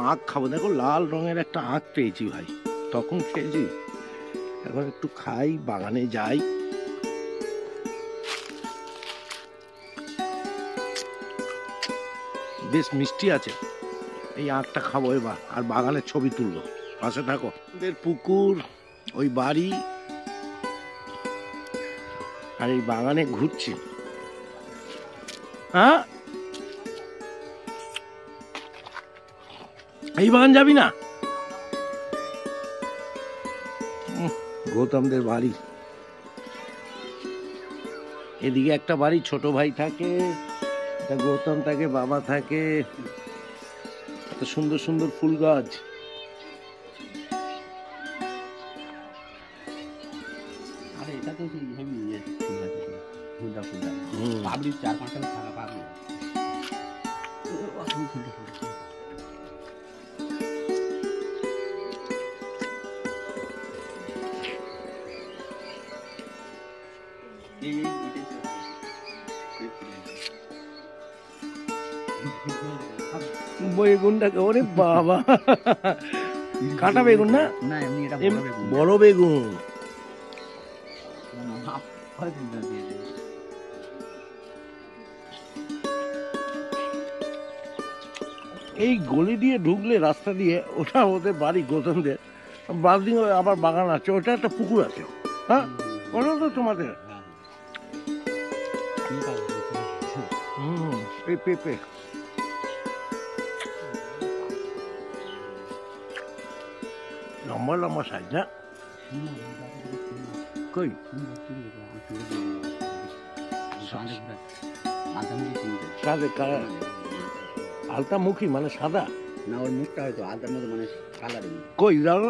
আখ খাবো। দেখো লাল রঙের একটা আখ পেয়েছি ভাই, তখন খেয়েছি, এখন একটু খাই, বাগানে যাই। বেশ মিষ্টি আছে, এই আখটা খাবো এবার, আর বাগানের ছবি তুলবো। পাশে থাকো। ওদের পুকুর, ওই বাড়ি, আর এই বাগানে ঘুরছি। হ্যাঁ, এই বাগান যাবি না? গৌতমদের বাড়ি, এদিকে একটা বাড়ি, ছোট ভাই থাকে, গৌতম থাকে, বাবা থাকে, এত সুন্দর সুন্দর ফুল গাছ। আরে এটা তো হেভি ফুলটা পাবলি 4-5 টাকা থাকা পাবলি। বেগুনটাকে, ওরে বাবা, কাঁটা বেগুন না? না এমনি এটা বড় বেগুন। এই গলি দিয়ে ঢুকলে রাস্তা দিয়ে, ওটা ওদের বাড়ি গৌতমদের, বাদিকে আবার বাগান আছে, ওটা একটা পুকুর আছে। হ্যাঁ, ওটা তো তোমাদের। এই পেঁপে, লম্বা লম্বা সাইজ না? কই আলতা মুখী মানে সাদা না, ওর মুখটা হয়তো আলতার মতো মানে কালার। কই দাও।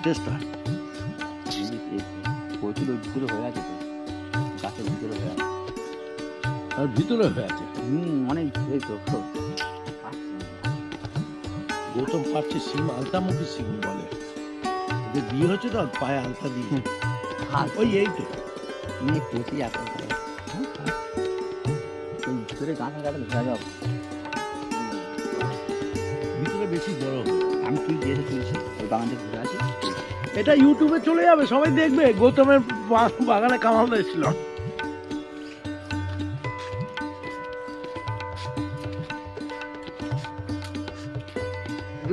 টেস্ট হয়, প্রচুর ভিতরে হয়ে আছে তো, গাছের ভিতরে হয়ে আছে, আর ভিতরে হয়ে আছে। অনেক এই তো গৌতম পাচ্ছে সিম, আলতামুখী সিম বলে। ওদের বিয়ে হচ্ছে তো, পায়ে আলতা দিয়ে। ওই এই তো প্রচুর আছে ভিতরে, গাছের গাছে ঘোরা যাও, ভিতরে বেশি বড়। আমি তুই যেতে তুলছি ওই বাগানটা ঘুরে আসি। এটা ইউটিউবে চলে যাবে, সবাই দেখবে। গৌতমের বাগানে কামাল এসেছিল।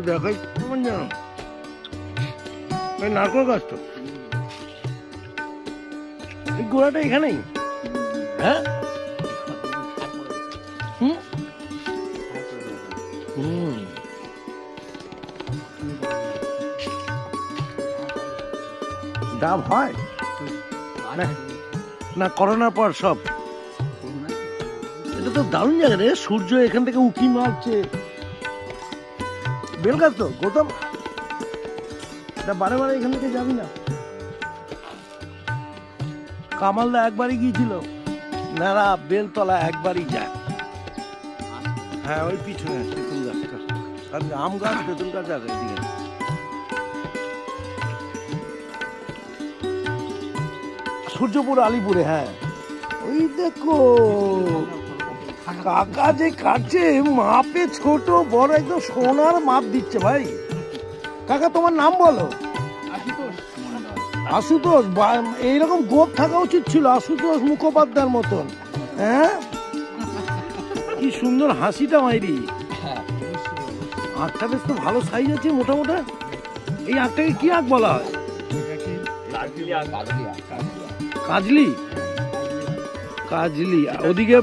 দেখাই কেমন জানো, নারকল গাছ তো, এই গোড়াটা এখানেই। হ্যাঁ, ডাব হয় না করোনার পর সব? এটা তো দারুণ জায়গা রে, সূর্য এখান থেকে উঁকি মারছে। বেল গাছ তো গৌতম, এটা বারে বারে এখান থেকে যাবি না? কামালদা একবারই গিয়েছিল, নারা বেলতলা একবারই যায়। হ্যাঁ, ওই পিছনে তেঁতুল গাছটা, আম গাছ, তেঁতুল গাছ আছে এদিকে। সূর্যপুর, আলিপুরে। হ্যাঁ, ওই দেখো কাকা যে কাটছে, মাপে ছোট বড় একদম সোনার মাপ দিচ্ছে ভাই। কাকা তোমার নাম বলো? আশুতোষ। এইরকম গোপ থাকা উচিত ছিল, আশুতোষ মুখোপাধ্যায়ের মতন। হ্যাঁ, কি সুন্দর হাসিটা মাইরি। আখটা বেশ তো ভালো সাইজ আছে, মোটা মোটা। এই আখটাকে কি আখ বলা হয়? কাজলি। কাজলি, ওদিকে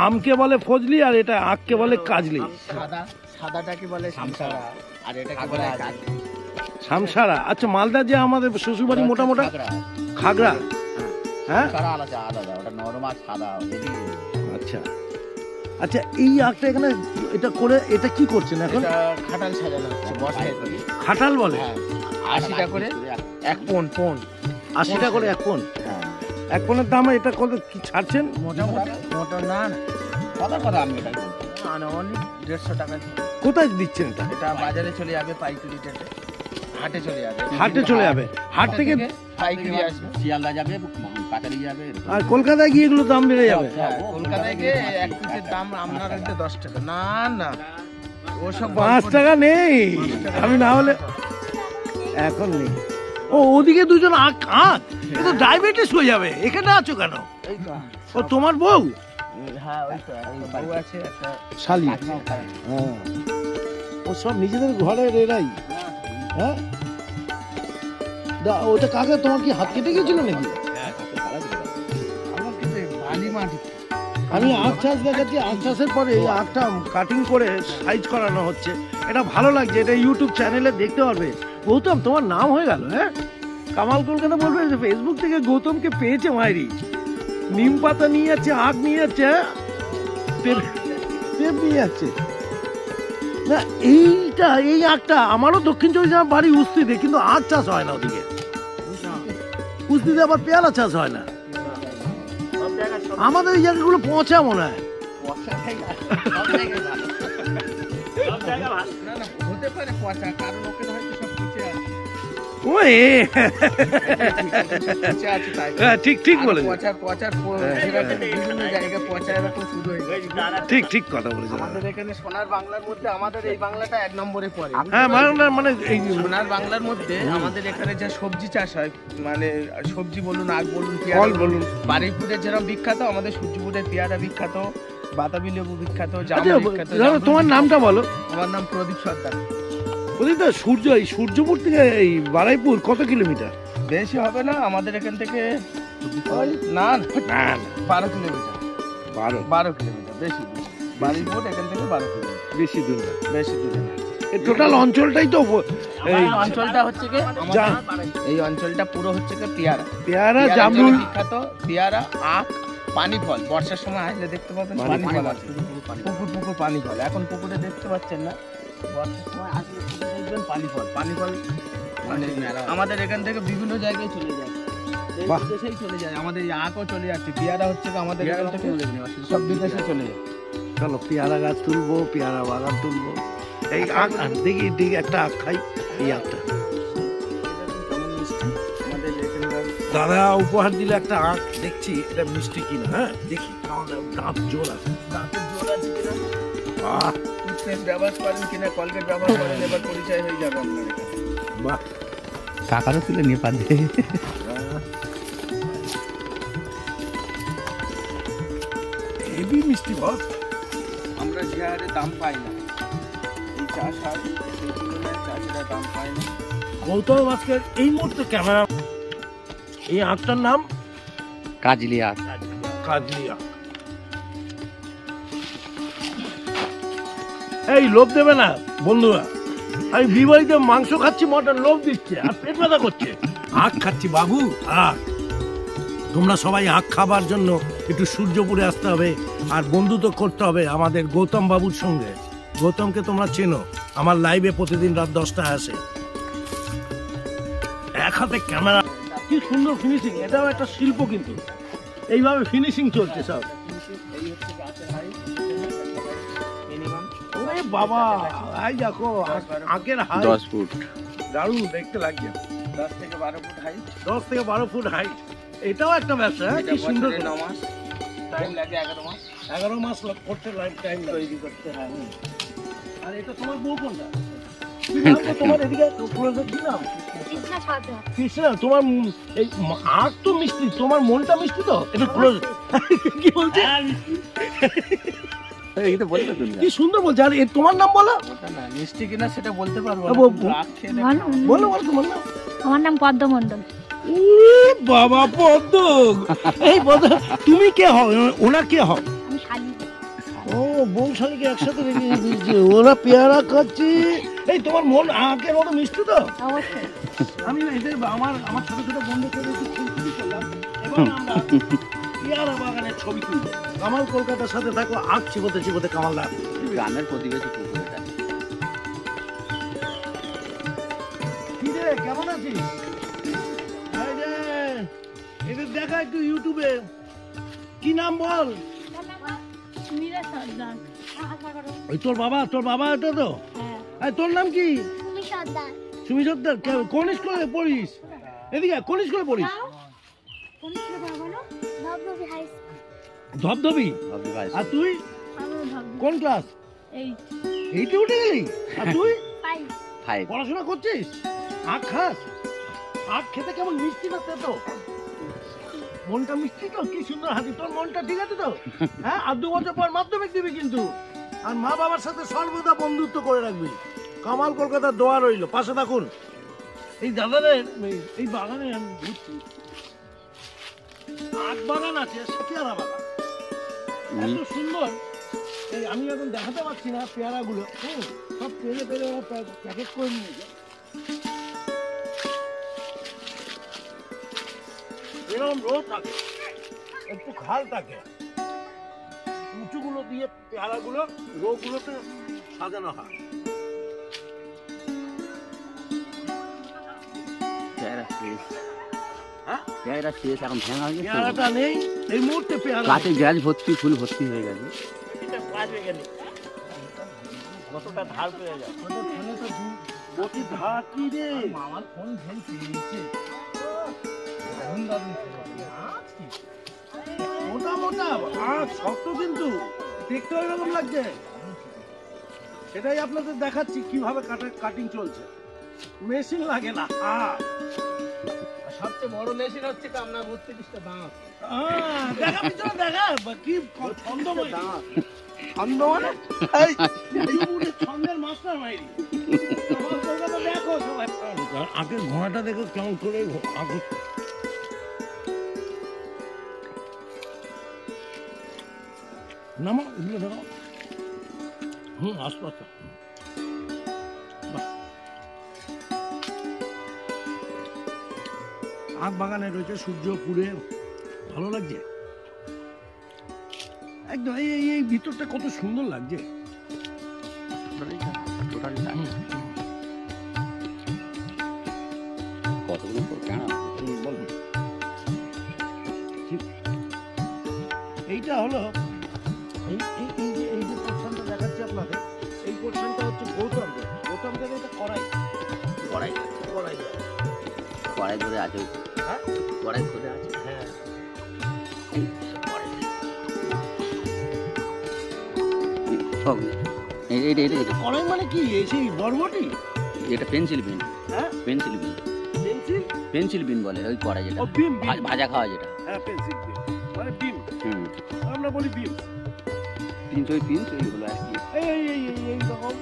আমকে বলে ফজলি, আর এটা আখকে বলে কাজলি। সাদাটাকে বলে শামসারা, আর এটাকে বলে শামসারা। আচ্ছা, মালদা যে আমাদের শ্বশুরবাড়ি মোটা মোটা খাগড়া। হ্যাঁ, আলাদা, ওটা নরম আর সাদা। আচ্ছা আচ্ছা, এই আখটা এখানে এটা করে, এটা কি করছেন এখন? খাটাল সাজানো হচ্ছে, বসায় করে। খাটাল বলে? 80 টাকা করে এক পোন। 80 টাকা করে এক পোন। এক পোনের দাম। এটা কত কি ছাড়ছেন? মোটামুটি মোটা না, কথা আমি এটা অনেক 150 টাকা। কোথায় দিচ্ছেন এটা? এটা বাজারে চলে যাবে পাইকারি রেটে, হাটে চলে যাবে। হাটে চলে যাবে, হাট থেকে পাইকারি আসবে, শিয়ালদা যাবে। কাটারি যাবে। আর কলকাতায় গিয়ে এগুলো দাম বেড়ে যাবে। কলকাতায় গিয়ে এক পিসের দাম আপনার হচ্ছে 10 টাকা। না না ওসব 5 টাকা নেই, আমি না হলে এখন নেই। ও ওদিকে দুজন আখ আখ, এ তো ডায়াবেটিস হয়ে যাবে। এখানে আছো কেন? ও তোমার বউ? হ্যাঁ ওই তো বউ আছে একটা শালি। হ্যাঁ ও সব নিজেদের ঘরের এরাই। হ্যাঁ ওটা কাকে, তোমার কি হাত কেটে গেছিল নাকি? আমার কিন্তু বালি মাটি। আমি আখ চাষ দেখাচ্ছি, আখ চাষের পরে এই আখটা কাটিং করে সাইজ করানো হচ্ছে। এটা ভালো লাগছে, এটা ইউটিউব চ্যানেলে দেখতে পারবে। গৌতম তোমার নাম হয়ে গেল। হ্যাঁ কামাল কলকাতা বলবে যে ফেসবুক থেকে গৌতমকে পেয়েছে মাইরি। নিম পাতা নিয়ে যাচ্ছে, আখ নিয়ে যাচ্ছে, পেঁপ নিয়ে যাচ্ছে। না এইটা এই আখটা আমারও দক্ষিণ চব্বিশ পরগনার বাড়ি উস্তিতে, কিন্তু আখ চাষ হয় না ওদিকে। উস্তিতে আবার পেয়ারা চাষ হয় না। আমাদের এই জায়গাগুলো পচা মনে হয়। না না হতে পারে পচা, কারণ ওকে হয়তো সব পিছে আছে। ওই পিছে আছে তাই। ঠিক ঠিক বলে, পচার বিভিন্ন জায়গায় পচা এরকম শুরু হয়ে গেছে। ঠিক ঠিক কথা বলেছে। আমাদের এখানে সোনার বাংলার মধ্যে আমাদের এই বাংলাটা 1 নম্বরে পড়ে। হ্যাঁ মানে এই সোনার বাংলার মধ্যে আমাদের এখানে যে সবজি চাষ হয়, মানে সবজি বলুন, আখ বলুন, ফল পেয়ারা বলুন, বারুইপুরের যেরকম বিখ্যাত, আমাদের সূর্যপুরের পেয়ারা বিখ্যাত, বাতাবি লেবু বিখ্যাত, আচ্ছা, জাম বিখ্যাত। তোমার নামটা বলো। আমার নাম প্রদীপ সর্দার। প্রদীপ, এই সূর্যপুর থেকে এই বারুইপুর কত কিলোমিটার? বেশি হবে না, আমাদের এখান থেকে না 12 কিলোমিটার। 12 কিলোমিটার, বেশি বারুইপুর এখান থেকে 12 কিলোমিটার, বেশি দূর না, বেশি দূরে না। এই টোটাল অঞ্চলটাই তো এই অঞ্চলটা হচ্ছে কি, এই অঞ্চলটা পুরো হচ্ছে কি পেয়ারা, পেয়ারা, জামরুল বিখ্যাত। পেয়ারা, আখ, পানি ফল। বর্ষার সময় আসলে দেখতে পাবেন পানি ফল আছে, পুকুর পানি ফল। এখন পুকুরে দেখতে পাচ্ছেন না, বর্ষার সময় আসলে পুকুরে দেখবেন পানি ফল। মানে আমাদের এখান থেকে বিভিন্ন জায়গায় চলে যায়, দেশেই চলে যায়। আমাদের এই আখও চলে যাচ্ছে, পেয়ারা হচ্ছে কি আমাদের এখান থেকে সব বিদেশে চলে যায়। চলো পেয়ারা গাছ তুলবো, পেয়ারা বাগান তুলবো। এই আখ দেখি একটা আখ খাই। এই আখটা দাদা উপহার দিলে, একটা আখ দেখছি এটা মিষ্টি কিনা। হ্যাঁ দেখি, দাঁত জোর আছে, দাঁতের জোর আছে কিনা, টুথপেস্ট ব্যবহার করেন কিনা, কলগেট ব্যবহার করেন, এবার পরিচয় হয়ে যাবে আপনার এখানে। বাহ, কাকারও তুলে নিয়ে পার দিয়ে হেভি মিষ্টি বস। আমরা যে হারে দাম পাই না এই চাষ হয়, সেই তুলনায় চাষিরা দাম পায় না। গৌতম আজকে এই মুহূর্তে ক্যামেরা, এই আখটার নাম কাজলি আখ। কাজলি আখ। এই লোভ দেবে না বন্ধুরা, আমি বিবাহিতে মাংস খাচ্ছি, মটন লোভ দিচ্ছে আর পেট ব্যথা করছে। আখ খাচ্ছি বাবু, আখ। তোমরা সবাই আখ খাবার জন্য একটু সূর্যপুরে আসতে হবে, আর বন্ধুত্ব করতে হবে আমাদের গৌতম বাবুর সঙ্গে। গৌতমকে তোমরা চেনো, আমার লাইভে প্রতিদিন রাত 10টায় আসে। এক হাতে ক্যামেরা, কি সুন্দর ফিনিশিং। এটাও একটা শিল্প, কিন্তু এইভাবে ফিনিশিং চলছে সব। ওরে বাবা, এই দেখো আখের হাইট 10 ফুট, দারুণ দেখতে লাগছে। 10 থেকে 12 ফুট হাইট। 10 থেকে 12 ফুট হাইট। এটাও একটা ব্যবসা। কি সুন্দর। 9 মাস টাইম লাগে, 11 মাস। 11 মাস করতে টাইম তৈরি করতে হয়। আর এটা তোমার বউ কোনটা? কি নাম গো তোমার? এদিকে কি নাম? কৃষ্ণা। তোমার এই আখ তো মিষ্টি, তোমার মনটা মিষ্টি তো। এটা ক্লোজ কি বলছে? এই তো বলতে তুমি কি সুন্দর বলছে। আর তোমার নাম বলো। ওটা না মিষ্টি কিনা সেটা বলতে পারবো না, বলবো। আখ খেয়ে দেখো। বলো তোমার নাম। আমার নাম পদ্ম মণ্ডল। বাবা পদ্ম, এই পদ্ম তুমি কে হও? ওনার কে হও? আমি শালি। ও বউ শালীকে একসাথে রেখে দিয়েছে। ওরা পেয়ারা খাচ্ছে। এই তোমার মন আখের মতো মিষ্টি তো। অবশ্যই। আমি এদের আমার ছোট ছোট বন্ধুদের একটু খুশি করলাম। এবার আমরা পেয়ারা বাগানের ছবি তুলবো। কামাল কলকাতার সাথে থাকো। আখ চিবোতে কামাল দা গ্রামের প্রতিবেশী পুকুর এটা। কি রে, কেমন আছিস? এই যে এদের দেখা একটু ইউটিউবে। কি নাম বল? মীরা সর্দার। ওই তোর বাবা এটা তো। হ্যাঁ। তোর নাম কি? সুমি সর্দার। সুমি সর্দার। কোন স্কুলে পড়িস? এদিকে কোন স্কুলে পড়িস? কোন স্কুলে পড়াবো? ধবধবি হাই স্কুল। ধবধবি। আর তুই আমিও ধবধবি। কোন ক্লাস? 8 এইটে উঠে গেলি? আর তুই 5 পড়াশোনা করছিস? আখ খাস? আখ খেতে কেমন মিষ্টি না তো? মনটা মিষ্টি তো? কি সুন্দর হাসি, তোর মনটা ঠিক আছে তো? হ্যাঁ, আর 2 বছর পর মাধ্যমিক দিবি কিন্তু। আর মা বাবার সাথে সর্বদা বন্ধুত্ব করে রাখবি। কামাল কলকাতার দোয়া রইল, পাশে থাকুন। এই দাদাদের এই বাগানে আমি ঘুরছি, আখ বাগান আছে, পেয়ারা বাগান এত সুন্দর। এই আমি এখন দেখাতে পারছি না পেয়ারাগুলো, সব পেরে পেরে ওরা প্যাকেট করে নিয়ে যায়। এরকম রোদ থাকে, একটু খাল থাকে, উঁচুগুলো দিয়ে পেয়ারাগুলো রোগুলোতে সাজানো হয়। হ্যাঁ? পেয়ারা শেষ, এখন ভেঙা হয়ে গেছে। পেয়ারাটা নেই এই মুহূর্তে, পেয়ারা গাছে গাছ ভর্তি, ফুল ভর্তি হয়ে গেছে। এটা বাজবে কেন? কতটা ধার পেয়ে যায়, প্রতি ধার কি রে? আমার ফোন ফোন পেয়েছে মোটা মোটা আর শক্ত, কিন্তু দেখতে এরকম লাগছে। সেটাই আপনাদের দেখাচ্ছি কিভাবে কাটিং চলছে, মেশিন লাগে না। সবচেয়ে বড় মেশিন হচ্ছে কামনা 32টা দাঁত। দেখা পিছনে দেখা কি ছন্দময় দাঁত ছন্দ মানে ছন্দের মাস্টার মাইরি। দেখো সবাই আগের ঘোড়াটা দেখো কেমন করে আগে নামা এগুলো দেখো। আস্তে আস্তে আখ বাগানে রয়েছে সূর্যপুরে, ভালো লাগছে একদম। এই ভিতরটা কত সুন্দর লাগছে। এইটা হলো এই যে পোর্শনটা দেখাচ্ছি আপনাদের, এই পোর্শনটা হচ্ছে গৌতমদের এটা কড়াই ধরে আছে। হ্যাঁ, কড়াই ধরে আছে। হ্যাঁ, কড়াই মানে কি? সেই বরবটি, এটা পেন্সিল বিন। হ্যাঁ, পেন্সিল বিন, পেন্সিল পেন্সিল বিন বলে ওই কড়াই যেটা ও বিম, ভাজা খাওয়া যেটা। হ্যাঁ, পেন্সিল বিম মানে বিম, হুম, আমরা বলি বিম। 300 এইগুলো আর কি। এই রকম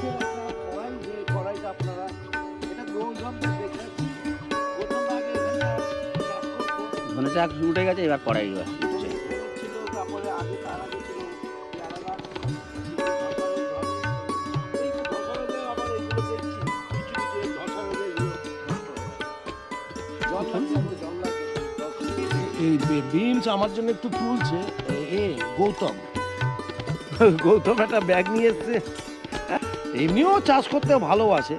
বিমের একটা কড়াই, যে কড়াইটা আপনারা এটা গৌতমদের দেখেন। গৌতম আগে এখানে ধনে শাক উঠে গেছে, এবার কড়াই উঠছে। ছিল, তারপরে আগে তার আগে ছিল চারাগাছ, এই তো ধসা রোগে আবার এইগুলো দেখছি কিছু কিছু এই ধসা রোগে এগুলো জল লাগছে। এই বিমস আমার জন্য একটু তুলছে গৌতম একটা ব্যাগ নিয়ে এসছে। এমনিও চাষ করতে ভালোবাসে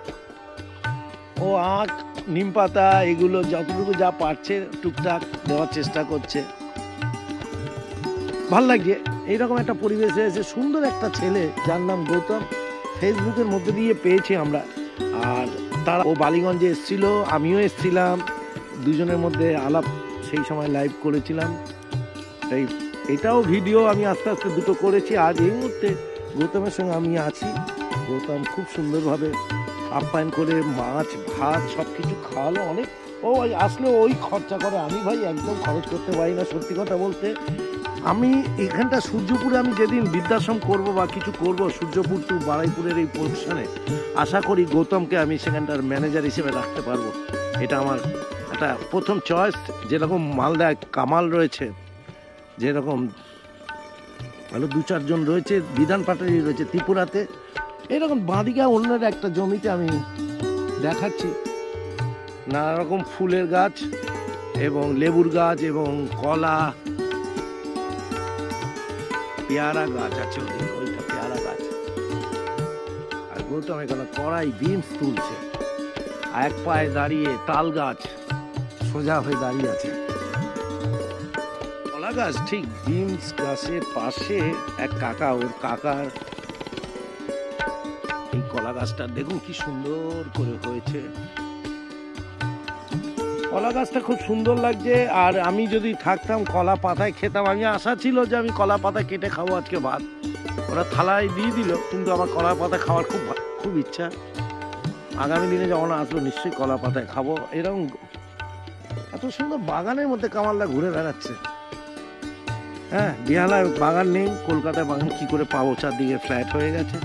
ও, আখ নিম পাতা এগুলো যতটুকু যা পারছে টুকটাক দেওয়ার চেষ্টা করছে। ভাল লাগছে এইরকম একটা পরিবেশে এসে। সুন্দর একটা ছেলে যার নাম গৌতম, ফেসবুকের মধ্যে দিয়ে পেয়েছি আমরা। আর তারা ও বালিগঞ্জে এসেছিল, আমিও এসেছিলাম, দুজনের মধ্যে আলাপ সেই সময় লাইভ করেছিলাম। তাই এটাও ভিডিও আমি আস্তে আস্তে দুটো করেছি। আজ এই মুহূর্তে গৌতমের সঙ্গে আমি আছি। গৌতম খুব সুন্দরভাবে আপ্যায়ন করে মাছ ভাত সব কিছু খাওয়ালো। অনেক ও আসলে ওই খরচা করে, আমি ভাই একদম খরচ করতে পারি না। সত্যি কথা বলতে আমি এখানটা সূর্যপুরে আমি যেদিন বৃদ্ধাশ্রম করব বা কিছু করব, সূর্যপুর টু বারাইপুরের এই পোর্শনে আশা করি গৌতমকে আমি সেখানটার ম্যানেজার হিসেবে রাখতে পারবো। এটা আমার একটা প্রথম চয়েস। যেরকম মালদায় কামাল রয়েছে, যেরকম ভালো 2-4 জন রয়েছে, বিধান পাটারি রয়েছে ত্রিপুরাতে, এরকম বাঁদিকা অন্যের একটা জমিতে আমি দেখাচ্ছি নানা রকম ফুলের গাছ এবং লেবুর গাছ এবং কলা, পেয়ারা গাছ আছে ওইটা পেয়ারা গাছ। আর গৌতম এখানে কড়াই বিমস তুলছে, এক পায়ে দাঁড়িয়ে তাল গাছ সোজা হয়ে দাঁড়িয়ে আছে। কলা গাছ ঠিক বিমস গাছের পাশে এক কাকা, ওর কাকার এই কলা গাছটা দেখুন কি সুন্দর করে হয়েছে। কলা গাছটা খুব সুন্দর লাগছে। আর আমি যদি থাকতাম কলা পাতায় খেতাম, আমি আশা ছিল যে আমি কলা পাতায় কেটে খাবো আজকে ভাত, ওরা থালায় দিয়ে দিল, কিন্তু আমার কলা পাতা খাওয়ার খুব ইচ্ছা। আগামী দিনে যখন আসবো নিশ্চয়ই কলা পাতায় খাবো। এরকম এত সুন্দর বাগানের মধ্যে কামালদা ঘুরে বেড়াচ্ছে। হ্যাঁ, বেহালায় বাগান নেই, কলকাতায় বাগান কি করে পাবো, চারদিকে ফ্ল্যাট হয়ে গেছে।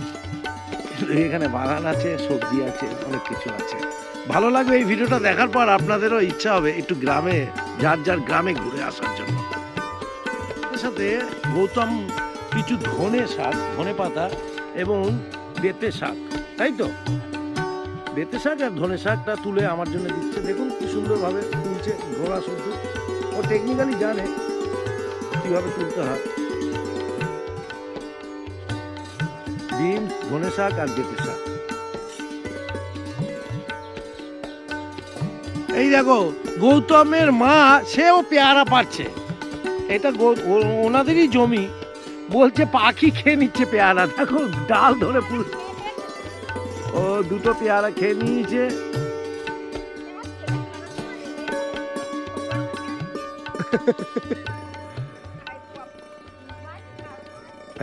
এখানে বাগান আছে, সবজি আছে, অনেক কিছু আছে। ভালো লাগবে এই ভিডিওটা দেখার পর, আপনাদেরও ইচ্ছা হবে একটু গ্রামে, যার যার গ্রামে ঘুরে আসার জন্য। তার সাথে গৌতম কিছু ধনে শাক, ধনে পাতা এবং বেতে শাক, তাই তো বেতে শাক আর ধনে শাকটা তুলে আমার জন্য দিচ্ছে। দেখুন কি সুন্দরভাবে তুলছে, ঘোড়া শুধু ও টেকনিক্যালি জানে কিভাবে তুলতে হয়। ডিম, ধনে শাক আর বেতে শাক। এই দেখো গৌতমের মা, সেও পেয়ারা পাচ্ছে। এটা ওনাদেরই জমি, বলছে পাখি খেয়ে নিচ্ছে পেয়ারা। দেখো ডাল ধরে পুরো, ও দুটো পেয়ারা খেয়ে নিয়েছে।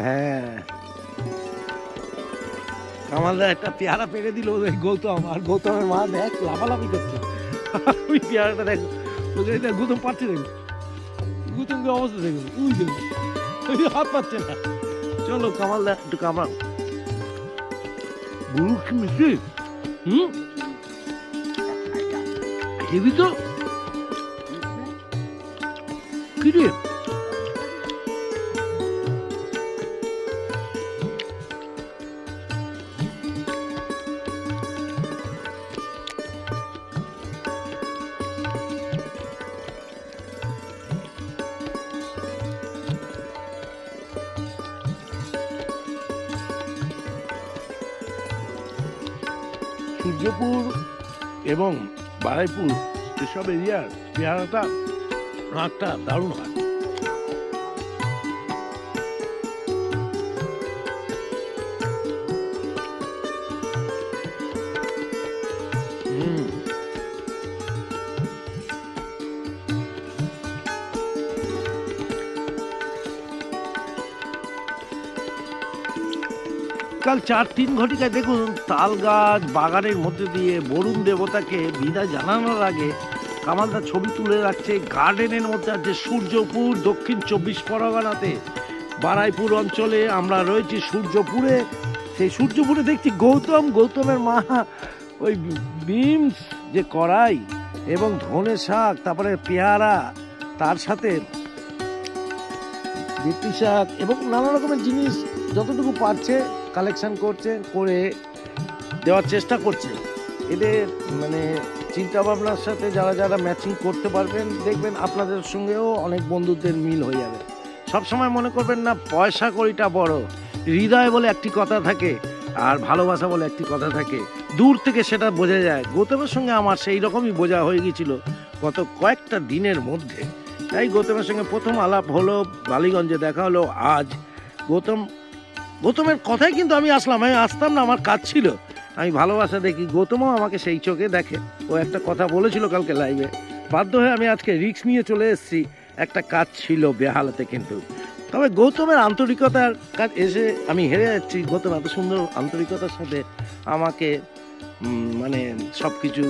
হ্যাঁ, কামালদা একটা পেয়ারা পেরে দিল গৌতম, আর গৌতমের মা দেখ লাফালাফি করছে। ওই পেয়ারাটা দেখো, গৌতম পাচ্ছে, দেখো গৌতমকে অবস্থা দেখুন, ওই দেখুন ওই হাত পাচ্ছে না। চলো কামালদা একটু কামাল বুক মিশে, হেবি তো কি রে। সূর্যপুর এবং বারাইপুর এসব এরিয়ার পেয়ারাটা আঁকটা দারুণ হয়। কাল 4-3 ঘটিকায় দেখুন তাল গাছ বাগানের মধ্যে দিয়ে বরুণ দেবতাকে বিদায় জানানোর আগে কামালদা ছবি তুলে রাখছে। গার্ডেনের মধ্যে আছে সূর্যপুর, দক্ষিণ 24 পরগনাতে বারাইপুর অঞ্চলে আমরা রয়েছি সূর্যপুরে। সেই সূর্যপুরে দেখছি গৌতমের মা ওই বিমস যে কড়াই এবং ধনে শাক, তারপরে পেয়ারা, তার সাথে বেতি শাক এবং নানা রকমের জিনিস যতটুকু পারছে কালেকশন করছে, করে দেওয়ার চেষ্টা করছে। এদের মানে চিন্তা ভাবনার সাথে যারা যারা ম্যাচিং করতে পারবেন, দেখবেন আপনাদের সঙ্গেও অনেক বন্ধুত্বের মিল হয়ে যাবে। সবসময় মনে করবেন না পয়সা কড়িটা বড়, হৃদয় বলে একটি কথা থাকে আর ভালোবাসা বলে একটি কথা থাকে, দূর থেকে সেটা বোঝা যায়। গৌতমের সঙ্গে আমার সেই রকমই বোঝা হয়ে গিয়েছিল গত কয়েকটা দিনের মধ্যে। তাই গৌতমের সঙ্গে প্রথম আলাপ হলো, বালিগঞ্জে দেখা হলো আজ। গৌতমের কথাই কিন্তু আমি আসতাম না, আমার কাজ ছিল। আমি ভালোবাসা দেখি, গৌতমও আমাকে সেই চোখে দেখে। ও একটা কথা বলেছিল কালকে লাইভে, বাধ্য হয়ে আমি আজকে রিস্ক নিয়ে চলে এসেছি। একটা কাজ ছিল বেহালাতে, কিন্তু তবে গৌতমের আন্তরিকতার কাজ এসে আমি হেরে যাচ্ছি। গৌতম এত সুন্দর আন্তরিকতার সাথে আমাকে মানে সব কিছু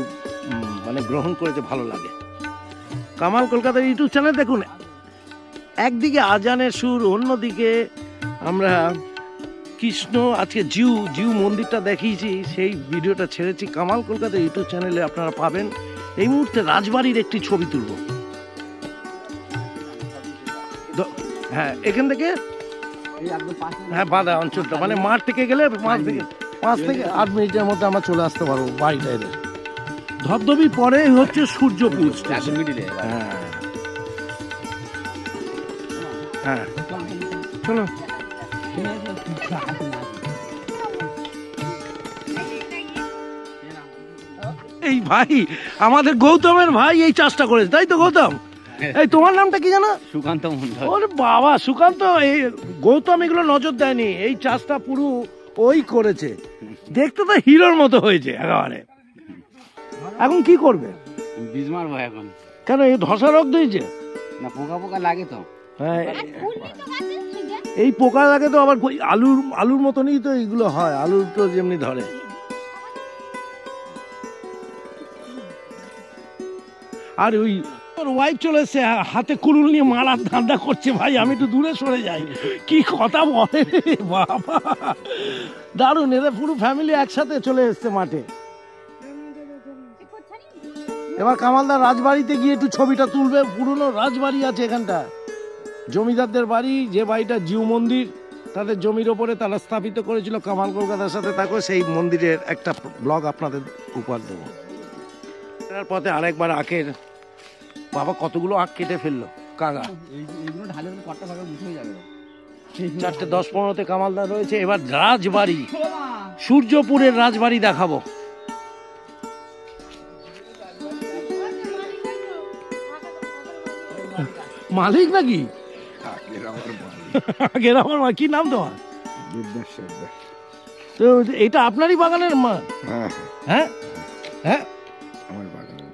মানে গ্রহণ করেছে, ভালো লাগে। কামাল কলকাতার ইউটিউব চ্যানেল দেখুন, একদিকে আজানের সুর, অন্যদিকে আমরা কৃষ্ণ, আজকে জিউ মন্দিরটা দেখিয়েছি, সেই ভিডিওটা ছেড়েছি কামাল কলকাতা ইউটিউব চ্যানেলে, আপনারা পাবেন। এই মুহূর্তে রাজবাড়ির একটি ছবি তুলব। হ্যাঁ, এখান থেকে হ্যাঁ বাধা অঞ্চলটা মানে মাঠ থেকে গেলে 5 থেকে 8 মিনিটের মধ্যে আমরা চলে আসতে পারবো বাড়িটা এদের। ধবধবি পরে হচ্ছে সূর্যপুর স্টেশন। হ্যাঁ হ্যাঁ, চলো। এই ভাই আমাদের গৌতমের ভাই এই চাষটা করেছে, তাই তো গৌতম? এই তোমার নামটা কি জানো? সুকান্ত মন্ডল। ওরে বাবা, সুকান্ত। এই গৌতম এগুলো নজর দেয়নি, এই চাষটা পুরো ওই করেছে। দেখতে তো হিরোর মতো হয়েছে একেবারে। এখন কি করবে? বীজ মারবো এখন। কেন এই ধসা রোগ দিয়েছে? না পোকা পোকা লাগে তো। হ্যাঁ ফুলবি তো গাছে ঠিক আছে এই পোকা লাগে তো আবার ওই আলুর মতনই তো এইগুলো হয়, আলুর তো যেমনি ধরে। আর ওই তোর ওয়াইফ চলে এসছে, হাতে কুড়ুল নিয়ে মারার ধান্দা করছে। ভাই আমি একটু দূরে সরে যাই, কি কথা বলে রে বাবা, দারুণ। এদের পুরো ফ্যামিলি একসাথে চলে এসছে মাঠে। এবার কামালদার রাজবাড়িতে গিয়ে একটু ছবিটা তুলবে। পুরনো রাজবাড়ি আছে এখানটা, জমিদারদের বাড়ি, যে বাড়িটা জিউ মন্দির তাদের জমির ওপরে তারা স্থাপিত করেছিল কামাল কলকাতার সাথে। তাকে সেই মন্দিরের একটা ব্লগ আপনাদের উপহার দেবো। এর পথে আরেকবার আখের বাবা কতগুলো আখ কেটে ফেললো কাকা। এইগুলো ঢালে কট্টা ভাবে মুছে হয়ে যাবে। 4:10-15 কামালদার রয়েছে। এবার রাজবাড়ি, সূর্যপুরের রাজবাড়ি দেখাবো। মালিক নাকি? আগের আমার মা, কি নাম তোমার? তো এটা আপনারই বাগানের মা? হ্যাঁ হ্যাঁ,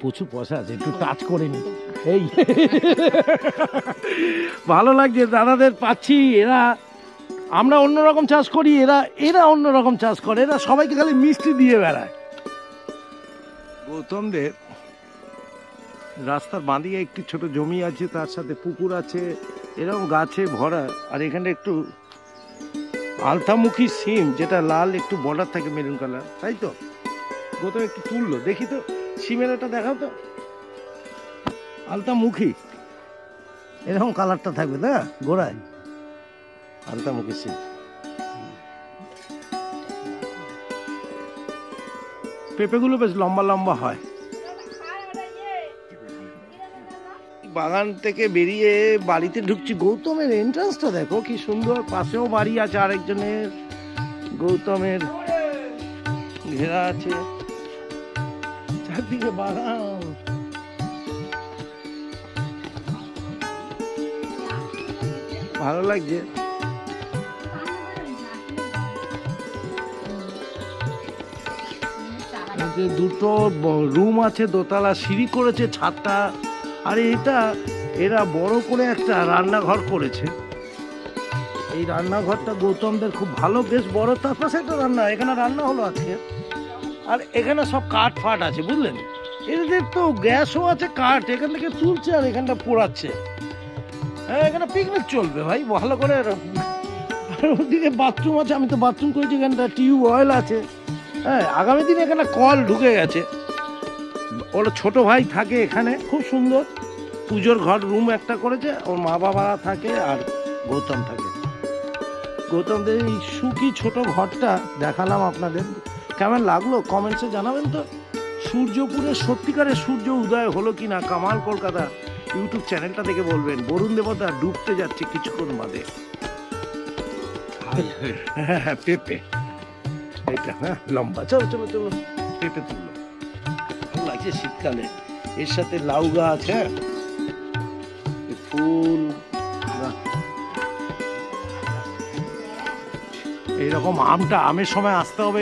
প্রচুর পয়সা আছে, একটু টাচ করে নি। এই ভালো লাগছে দাদাদের পাচ্ছি। এরা, আমরা অন্যরকম চাষ করি, এরা অন্যরকম চাষ করে। এরা সবাইকে খালি মিষ্টি দিয়ে বেড়ায়। গৌতমদের রাস্তার বাঁদিকে একটি ছোট জমি আছে, তার সাথে পুকুর আছে, এরকম গাছে ভরা। আর এখানে একটু আলতামুখী সিম, যেটা লাল একটু বর্ডার থাকে মেরুন কালার, তাই তো? গৌতম একটু তুললো, দেখি তো সিমের এটা দেখাও তো। আলতামুখী এরকম কালারটা থাকবে না গোড়ায়, আলতামুখী সিম। পেঁপেগুলো বেশ লম্বা লম্বা হয়। বাগান থেকে বেরিয়ে বাড়িতে ঢুকছি। গৌতমের এন্ট্রান্সটা দেখো কি সুন্দর, পাশেও বাড়ি আছে আরেকজনের, গৌতমের ঘেরা আছে, চারদিকে বাগান। ভালো লাগছে। দুটো রুম আছে, দোতলা, সিঁড়ি করেছে, ছাদটা। আর এরা বড় করে একটা রান্নাঘর করেছে। এই রান্নাঘরটা গৌতমদের খুব ভালো, বেশ বড়। তার পাশে একটা রান্না, এখানে রান্না হলো আজকে। আর এখানে সব কাঠ ফাট আছে, বুঝলেন? এদের তো গ্যাসও আছে, কাঠ এখান থেকে তুলছে আর এখানটা পোড়াচ্ছে। হ্যাঁ, এখানে পিকনিক চলবে ভাই ভালো করে। ওদিকে বাথরুম আছে, আমি তো বাথরুম করেছি। এখানটা টিউব অয়েল আছে। হ্যাঁ, আগামী দিনে এখানে কল ঢুকে গেছে। ওর ছোট ভাই থাকে এখানে, খুব সুন্দর পুজোর ঘর রুম একটা করেছে। ওর মা বাবারা থাকে আর গৌতম থাকে। গৌতমদের এই সুখী ছোট ঘরটা দেখালাম আপনাদের। কেমন লাগলো কমেন্টসে জানাবেন তো। সূর্যপুরে সত্যিকারের সূর্য উদয় হলো কিনা কামাল কলকাতা ইউটিউব চ্যানেলটা থেকে বলবেন। বরুণ দেবতা ডুবতে যাচ্ছে কিছুক্ষণ বাদে। হ্যাঁ, পেঁপে এটা, হ্যাঁ লম্বা। চলো চলো চলো, পেঁপে তুললো। ভালো লাগছে শীতকালে। এর সাথে লাউ গাছ, হ্যাঁ, ফুল। এইরকম আমটা, আমের সময় আসতে হবে।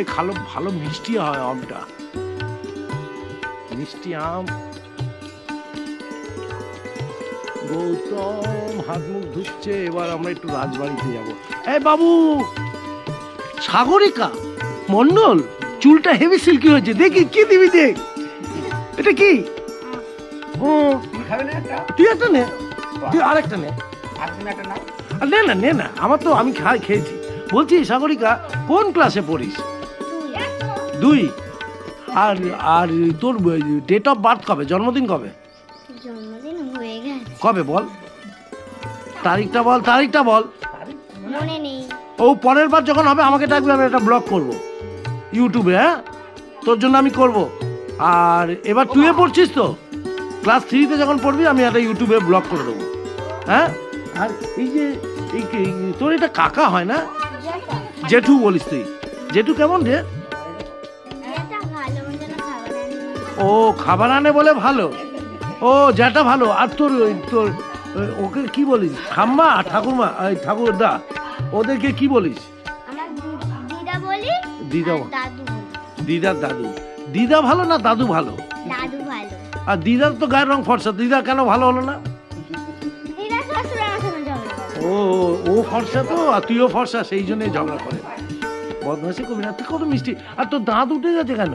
ভালো মিষ্টি হয় আমটা, মিষ্টি আম। গৌতম হাত মুখ ধুচ্ছে। এবার আমরা একটু রাজবাড়িতে যাবো। এই বাবু, সাগরিকা মন্ডল, চুলটা হেভি সিল্কি হয়েছে। দেখি কি দিবি, দেখ এটা কি। ও তুই একটা নে, তুই আরেকটা নে। নে না, আমার তো আমি খেয়েছি। বলছি সাগরিকা, কোন ক্লাসে পড়িস? 2। আর তোর ডেট অফ বার্থ কবে, জন্মদিন কবে? জন্মদিন হয়ে গেছে। কবে বল, তারিখটা বল, তারিখটা বল। মনে নেই। ও পরের বার যখন হবে আমাকে ডাকবে, আমি একটা ব্লগ করব ইউটিউবে। হ্যাঁ, তোর জন্য আমি করব। আর এবার তুইও পড়ছিস তো, ক্লাস 3-তে যখন পড়বি আমি একটা ইউটিউবে ব্লগ করে দেবো। হ্যাঁ, আর এই যে তোর এটা কাকা হয় না, জেঠু বলিস তুই? জেঠু কেমন রে? এটা ভালো, যেন খাবার আনে। ও খাবার আনে বলে ভালো। ও যেটা ভালো। আর তোর ওকে কি বলিস? ঠাম্মা, ঠাকুরমা, ঠাকুরদা, ওদেরকে কি বলিস? আমার দিদা বলি, দিদা, দাদু বলি। দিদার দাদু। দিদা ভালো না দাদু ভালো? দাদু ভালো। আর দিদার তো গায়ের রং ফর্সা, দিদা কেন ভালো হলো না? দিদা সবসময় আমার সঙ্গে ঝগড়া করে। ও ফর্সা তো, আর তুইও ফর্সা, সেই জন্যই ঝগড়া করে। বদমাসি করবি না, তুই কত মিষ্টি। আর তোর দাঁত উঠে গেছে কেন?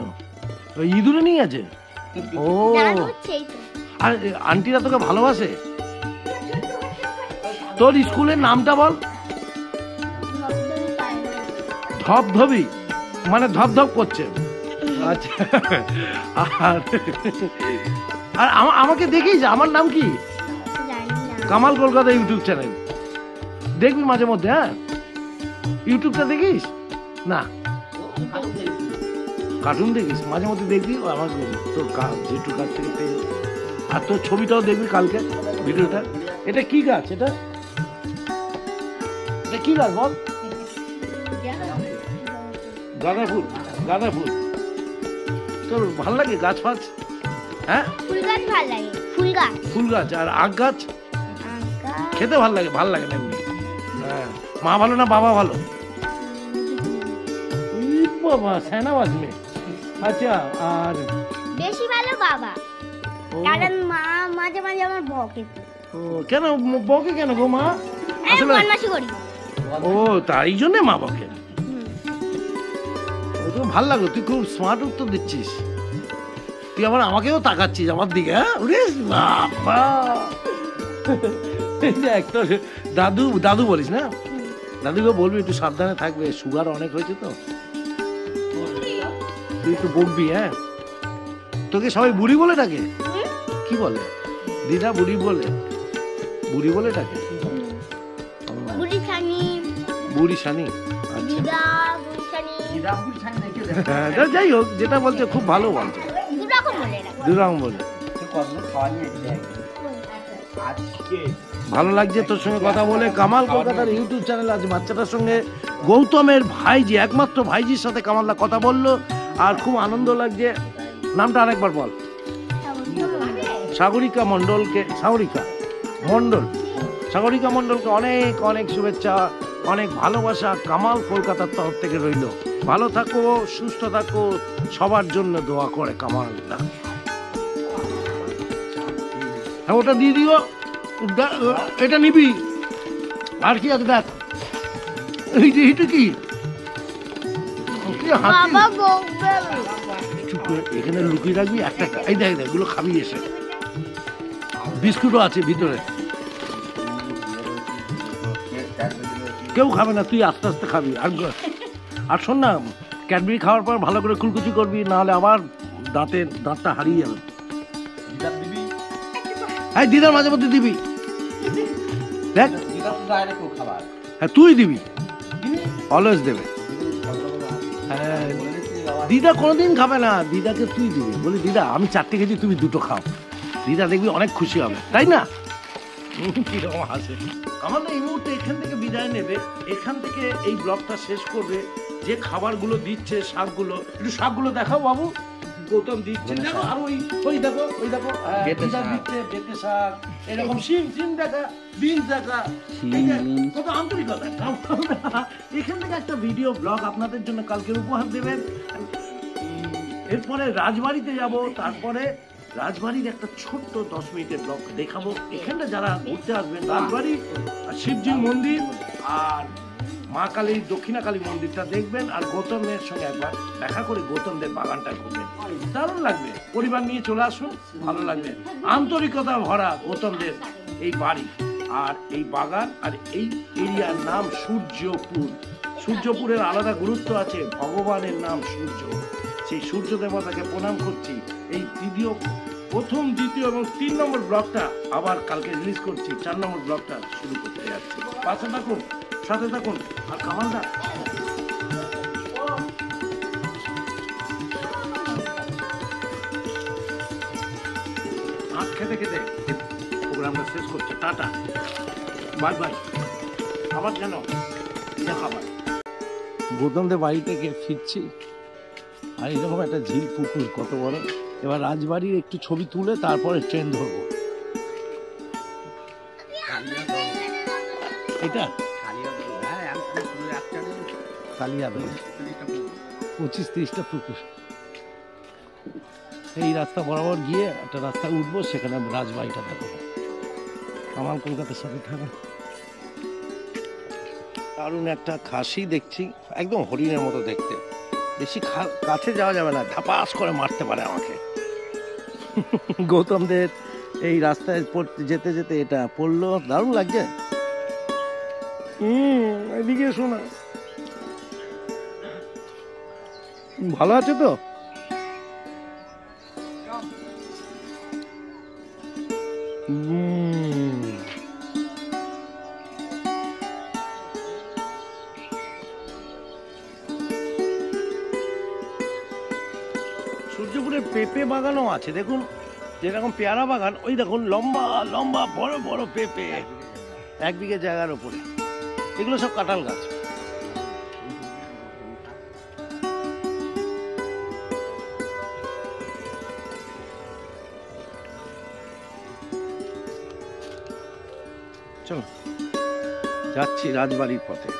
ওই ইঁদুরে নিয়ে গেছে? ও, দাঁত উঠছেই তো। আর আন্টিরা তোকে ভালোবাসে? তোর স্কুলের নামটা বল। ধবধবে পায় না। ধবধবি মানে ধপধপ করছে। আচ্ছা, আর আমাকে দেখিস, আমার নাম কি? জানি না। কামাল কলকাতা ইউটিউব চ্যানেল, দেখবি মাঝে মধ্যে। হ্যাঁ, ইউটিউবটা দেখিস না? কার্টুন দেখিস মাঝে মধ্যে, দেখবি আমার তোর যেটু কাছ থেকে পেয়ে। আর তোর ছবিটাও দেখবি কালকে ভিডিওটা। এটা কি গাছ? এটা কি গাছ বল? গাঁদা ফুল। গাঁদা ফুল তোর ভাল লাগে? গাছ ফাছ? হ্যাঁ, ফুল গাছ ভালো লাগে। ফুল গাছ। ফুল গাছ। আর আখ গাছ খেতে ভাল লাগে? ভাল লাগে না এমনি? হ্যাঁ। মা ভালো না বাবা ভালো? বাবা সেনা বাজবে। আচ্ছা, আর বেশি ভালো বাবা, কারণ মা মাঝে মাঝে আমার বকে। ও কেন বকে কেন গো মা? আসলে বদমাশি করি। ও তাই জন্য মা বকে। ও তো ভাল লাগলো, তুই খুব স্মার্ট উত্তর দিচ্ছিস। তুই আবার আমাকেও তাকাচ্ছিস আমার দিকে। হ্যাঁ, ওরে বাবা। দেখ তোর দাদু, দাদু বলিস না? দাদুকে বলবি একটু সাবধানে থাকবে, সুগার অনেক হয়েছে তো। তুই একটু বকবি। হ্যাঁ, তোকে সবাই বুড়ি বলে ডাকে? কি বলে? দিদা বুড়ি বলে? বুড়ি বলে ডাকে? বুড়ি ছানি। বুড়ি সানি। আচ্ছা, দিদা বুড়ি ছানি। দিদা বুড়ি ছানি নাকি? হ্যাঁ, যাই হোক, যেটা বলছে খুব ভালো বলছে। দুরকম বলে না। দুরকম বলে। কতগুলো খাওয়া নিয়ে দেখ আজকে ভালো লাগছে তোর সঙ্গে কথা বলে। কামাল কলকাতার ইউটিউব চ্যানেল আছে বাচ্চাটার সঙ্গে, গৌতমের ভাইজি, একমাত্র ভাইজির সাথে কামালদা কথা বললো, আর খুব আনন্দ লাগছে। নামটা আরেকবার বল। সাগরিকা মণ্ডলকে, সাগরিকা মণ্ডল, সাগরিকা মণ্ডলকে অনেক অনেক শুভেচ্ছা, অনেক ভালোবাসা কামাল কলকাতার তরফ থেকে রইল। ভালো থাকো, সুস্থ থাকো, সবার জন্য দোয়া করে কামালদা। হ্যাঁ, ওটা দিয়ে দিও। এটা নিবি। আর কি আছে দেখ, এইটা কি? বাবা বকবে। চুপ করে এখানে লুকিয়ে রাখবি একটা। এই দেখ, এগুলো খাবি এসে। বিস্কুটও আছে ভিতরে, কেউ খাবে না, তুই আস্তে আস্তে খাবি। আর শোন না, ক্যাডবেরি খাওয়ার পর ভালো করে কুলকুচি করবি, নাহলে আবার দাঁতটা হারিয়ে যাবে। হ্যাঁ, দিদার মাঝে মধ্যে দিবি। দেখ, হ্যাঁ তুই দিবি, অলওয়েজ দেবে। হ্যাঁ, দিদা কোনোদিন খাবে না, দিদাকে তুই দিবি। বলি দিদা আমি 4টে খেয়েছি, তুমি 2টো খাও। দিদা দেখবি অনেক খুশি হবে, তাই না? কিরকম হাসে। আমাদের এই মুহূর্তে এখান থেকে বিদায় নেবে, এখান থেকে এই ব্লগটা শেষ করবে। যে খাবারগুলো দিচ্ছে, শাকগুলো, একটু শাকগুলো দেখাও বাবু। গৌতম দিচ্ছে, দেখো, আর ওই দেখো, দিদা দিচ্ছে বেতে শাক, এরকম সিম দেখা, বিনস দেখা। কত আন্তরিকতা। এখান থেকে একটা ভিডিও ব্লগ আপনাদের জন্য কালকে উপহার দেবেন। এরপরে রাজবাড়িতে যাব, তারপরে রাজবাড়ির একটা ছোট্ট 10 মিনিটের ব্লগ দেখাবো। এখানটা যারা ঘুরতে আসবেন, রাজবাড়ি আর শিবজির মন্দির আর মা কালীর, দক্ষিণা কালী মন্দিরটা দেখবেন, আর গৌতমের সঙ্গে একবার দেখা করে গৌতমদের বাগানটা ঘুরবেন, দারুণ লাগবে। পরিবার নিয়ে চলে আসুন, ভালো লাগবে। আন্তরিকতা ভরা গৌতমদের এই বাড়ি আর এই বাগান, আর এই এরিয়ার নাম সূর্যপুর। সূর্যপুরের আলাদা গুরুত্ব আছে, ভগবানের নাম সূর্য। সেই সূর্য দেবতাকে প্রণাম করছি। এই প্রথম, দ্বিতীয় এবং 3 নম্বর ব্লগটা আবার কালকে রিলিজ করছি। 4 নম্বর ব্লগটা শুরু করতে যাচ্ছি। পাশে থাকুন, সাথে থাকুন। আর কামালদা ভাত খেতে খেতে প্রোগ্রামটা শেষ করছে। Tata, bye bye. আবার কেন খাবার। গৌতমদের বাড়ি থেকে ফিরছি, আর এরকম একটা ঝিল পুকুর, কত বড়। এবার রাজবাড়ির একটু ছবি তুলে তারপরে ট্রেন ধরবো। এটা কালিয়াদহ 25-30টা পুকুর। এই রাস্তা বরাবর গিয়ে একটা রাস্তায় উঠবো, সেখানে রাজবাড়িটা দেখবো। কামাল কলকাতার সাথে থাকা দারুণ একটা খাসি দেখছি, একদম হরিণের মতো দেখতে। বেশি কাছে যাওয়া যাবে না, ধাপাস করে মারতে পারে আমাকে। গৌতমদের এই রাস্তায় যেতে যেতে এটা পড়লো, দারুণ লাগছে। এদিকে শোনা ভালো আছে তো? সূর্যপুরের পেঁপে বাগানও আছে দেখুন, যেরকম পেয়ারা বাগান, ওই দেখুন লম্বা লম্বা বড় বড় পেঁপে, 1 বিঘে জায়গার উপরে। এগুলো সব কাঁঠাল গাছ। চলো যাচ্ছি রাজবাড়ির পথে।